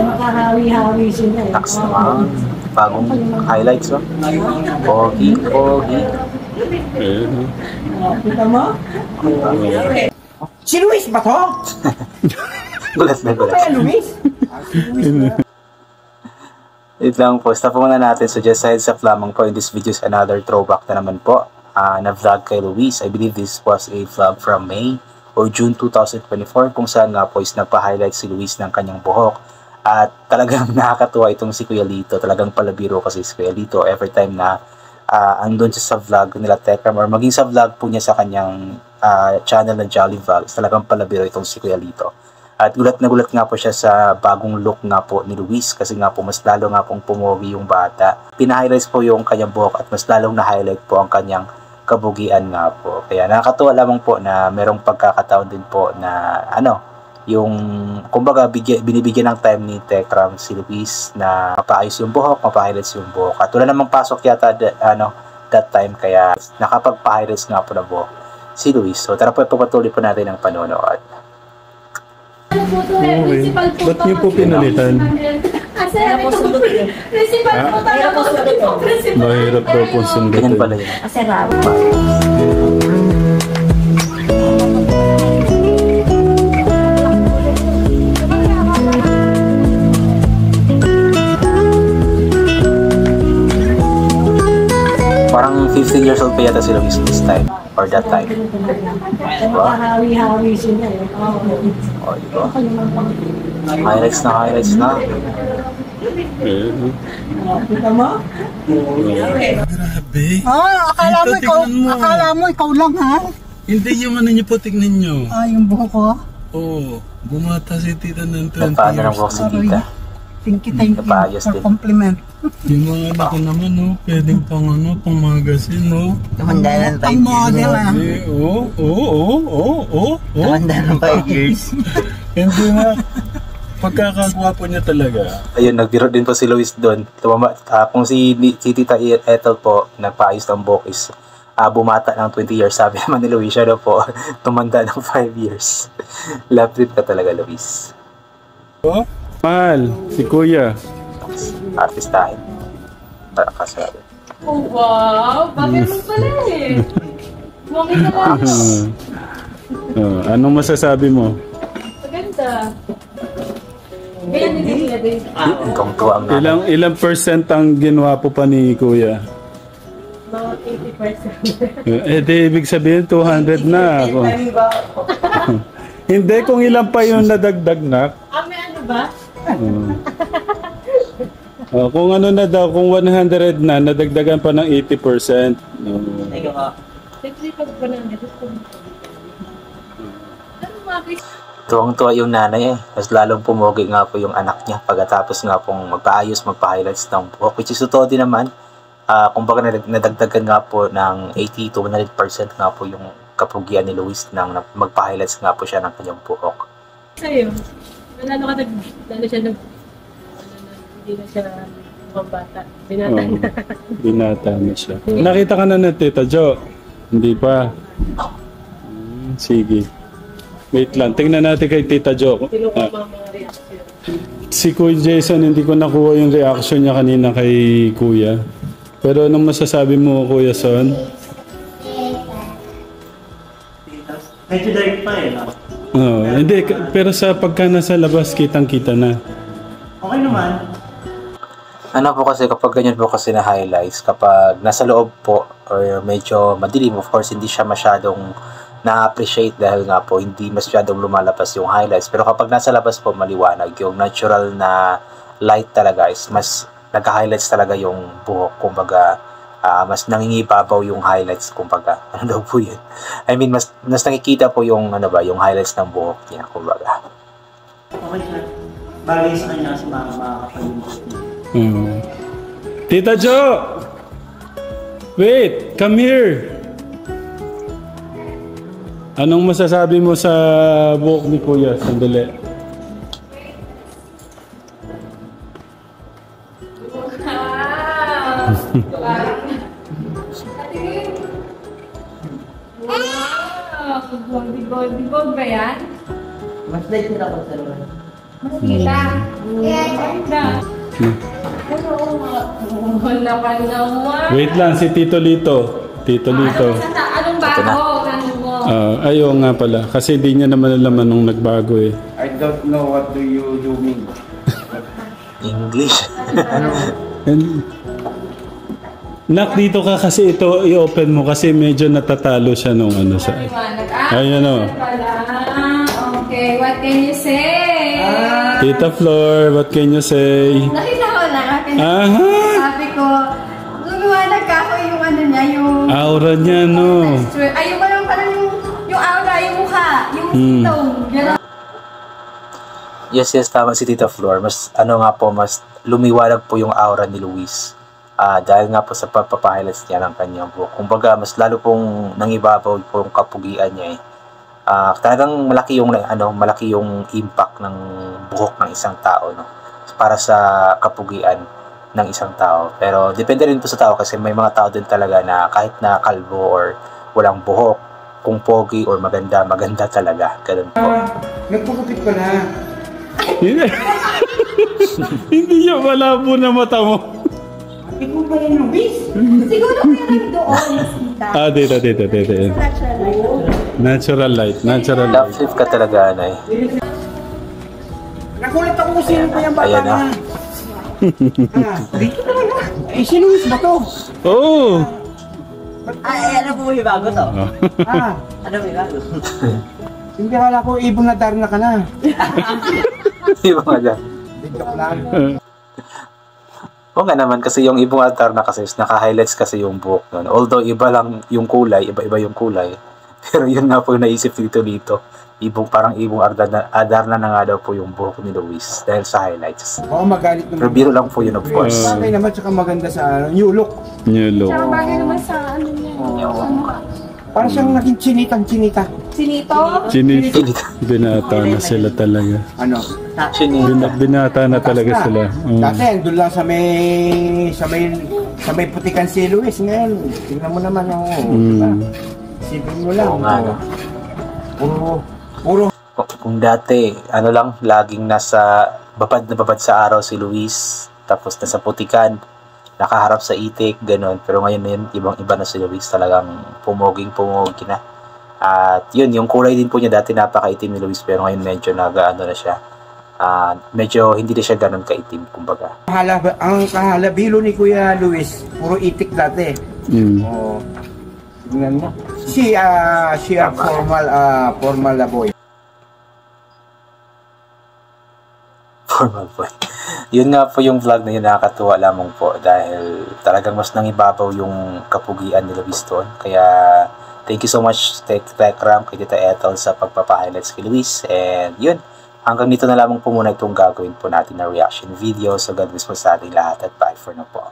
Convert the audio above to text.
Makahawi-hawi sila eh. Tax naman. Bagong highlights, oh. Pogi, pogi. Kita mo? Si Luis ba to? Gulat na gulat. Kaya Luis? Wait lang po. Stop muna natin. So just heads up lamang po. In this video is another throwback na naman po. Na vlog kay Luis. I believe this was a vlog from May or June 2024 kung saan nga po is nagpa-highlight si Luis ng kanyang buhok. At talagang nakakatuwa itong si Kuya Lito. Talagang palabiro kasi si Kuya Lito every time na andun siya sa vlog nila Tekram or maging sa vlog po niya sa kanyang channel na Jolly Vlogs. Talagang palabiro itong si Kuya Lito. At gulat na gulat nga po siya sa bagong look nga po ni Luis kasi nga po mas lalo nga pong pumogi yung bata. Pina-highlights po yung kanyang buhok at mas lalong na-highlight po ang kanyang kabugian nga po. Kaya nakakatuwa lamang po na merong pagkakataon din po na yung kumbaga binibigyan ng time ni Tekram si Luis na mapaayos yung buhok, mapa-highlights yung buhok. At wala namang pasok yata that time kaya nakapagpa-highlights nga po na buhok si Luis. So tara po ipapatuloy po natin ang panonood. Okay. Ba't niyo po pinalitan? Mahirap daw po sundutin. Ganyan pala yun. Parang 15 years old pa yata si Luis this time or that time. Makahawi-hawi sila eh. O, diba? Highlights na. Kita mo? Grabe. Akala mo ikaw lang ha? Hindi yung ano niyo po, tignan niyo. Yung buhok ko? Oo. Bumata si tita ng 20 Nagpaano ng years. buhok si tita. Thank you Napayos for din. compliment. Yung mga anak ko naman, pwedeng pang magazine, Tumanda ng 5 Ang model ah. Oo. Tumanda ng 5 years. Hindi nga. Pagkakagwapo niya talaga. Ayun, nagbiro din po si Luis doon. Kung si Tita Ethel po, nagpaayos ng buhok is bumata ng 20 years. Sabi naman ni Luis, siya po, tumanda ng 5 years. Love trip ka talaga, Luis. Oh? Mahal, si Kuya. Artistahin. Para kasabi. Oh, wow! Bakit mo pala eh? Mami ka lang. Anong masasabi mo? Maganda. Ganyan din sila din. Kung tuwa ang nanay. Ilang percent ang ginawa po pa ni Kuya? Mga 80%. Di ibig sabihin 200 na ako. Hindi, kung ilan pa yung nadagdag na. May ano ba? Kung ano na daw, kung 100 na, nadagdagan pa ng 80%. Siyempre pag ba namin, ano mga Tuwang-tuwa yung nanay eh. Mas lalong pumogi nga po yung anak niya pagkatapos nga pong magpa-ayos, magpa-highlights ng buhok. Which is totoo din naman. Kung baka nadagdagan nga po ng 80 to 100% nga po yung kapugian ni Luis nang magpa-highlights nga po siya ng kanyang buhok. sa'yo? Lalo hindi na siya bata. Binata na. Binata na siya. Nakita ka na ng Tita Jo? Hindi pa. Sige. Wait lang, tingnan natin kay Tita Jo. Tinukuha mga reaction. Si Kuya Jason, hindi ko nakuha yung reaction niya kanina kay Kuya. Pero anong masasabi mo, Kuya Son? Medyo dark pa Hindi, pero sa pagka nasa labas, kitang-kita na. Okay naman. Ano po kasi kapag ganyan po kasi na highlights, kapag nasa loob po or medyo madilim, of course hindi siya masyadong na-appreciate dahil nga po hindi masyadong lumalabas yung highlights. Pero kapag nasa labas po maliwanag, yung natural na light talaga is mas nagka-highlights talaga yung buhok. Kumbaga, mas nangingibabaw yung highlights. Kumbaga, ano daw po yun? I mean, mas nakikita po yung, yung highlights ng buhok niya. Kumbaga. Okay sir. Bagay sa kanya kasi makakapalimutan niya. Tita Jo! Wait! Come here! Anong masasabi mo sa buhok ni Kuya? Sandali. Wow! Bigod ba yan? Mas light nila ako sa luwan. Wala pa naman. Wait lang, si Tito Lito. Tito Lito. Anong bago? Tanong mo. Ayaw nga pala. Kasi di niya naman alam anong nagbago eh. I don't know what do you do mean. English. And, Nak, dito ka kasi ito i-open mo kasi medyo natatalo siya nung ano sa... Ayan o. Okay, what can you say? Tita Flor, what can you say? Nakita ko na. Aha! Sabi ko, lumiwanag ka ako yung ano niya, yung... Aura niya, no? Ay, yung parang yung aura, yung mukha, yung tone. Gano'n. Yes, tama si Tita Flor. Mas, mas lumiwanag po yung aura ni Luis. Dahil nga po sa pagpapahighlights niya ng kanyang buhok. Kumbaga, mas lalo pong nangibabaw po yung kapugian niya eh. Talagang malaki yung impact ng buhok ng isang tao, no? Para sa kapugian ng isang tao. Pero depende rin po sa tao kasi may mga tao din talaga na kahit na kalbo or walang buhok, kung pogi or maganda talaga. Ganun po. Nagpagupit ka na. Hindi niya malabo na mata mo. Ikaw ba yung Luis? Siguro meron doon, Sita. Dito. Natural light. Natural light. Love life ka talaga, Anay. Nakulit ako kung sino pa yung bata Ayan na. na. Dito talaga. Eh, si Luis ba to? Oo! Ay, ano po may bago to? Ano may bago? Hindi akala ko ibon na darna ka na. Di ba nga dyan? Joke lang. Oo nga naman, kasi yung ibong altar na kasi naka-highlights kasi yung buhok nun. Although iba lang yung kulay, iba-iba yung kulay. Pero yun nga po yung naisip dito. Parang ibong Adarna na nga daw po yung buhok ni Luis dahil sa highlights. Oo, magalit naman. Pero biro lang po yun, of course. Bagay naman, tsaka maganda sa new look. New look. Tsaka bagay naman sa ano niya. Sa mukha. Para siyang naging chinita. Sinito? Chinito. Binata na sila talaga. Ano? Binata na talaga sila. Dati, andun lang sa may putikan si Luis. Ngayon, tingnan mo naman, diba? Isipin mo lang. Oo nga, no? Puro. Kung dati, laging nasa babad sa araw si Luis, tapos nasa putikan, nakaharap sa itik, gano'n. Pero ngayon ibang-iba na si Luis, talagang pumogi na. At yun, yung kulay din po niya, dati napakaitim ni Luis, pero ngayon medyo na siya. Medyo hindi na siya gano'n kaitim, kumbaga. Ang kahalabilo ni Kuya Luis, puro itik dati. Oo. Tingnan mo. Siya formal na boy. Formal boy. Yun nga po yung vlog na yun, nakakatuwa lamang po dahil talagang mas nangibabaw yung kapugian ni Luis doon. Kaya thank you so much Tita Ram, kay Tita Ethel sa pagpapa-highlights kay Luis. And yun, hanggang dito na lamang po muna itong gagawin po natin na reaction video. So God bless po sa ating lahat at bye for now po.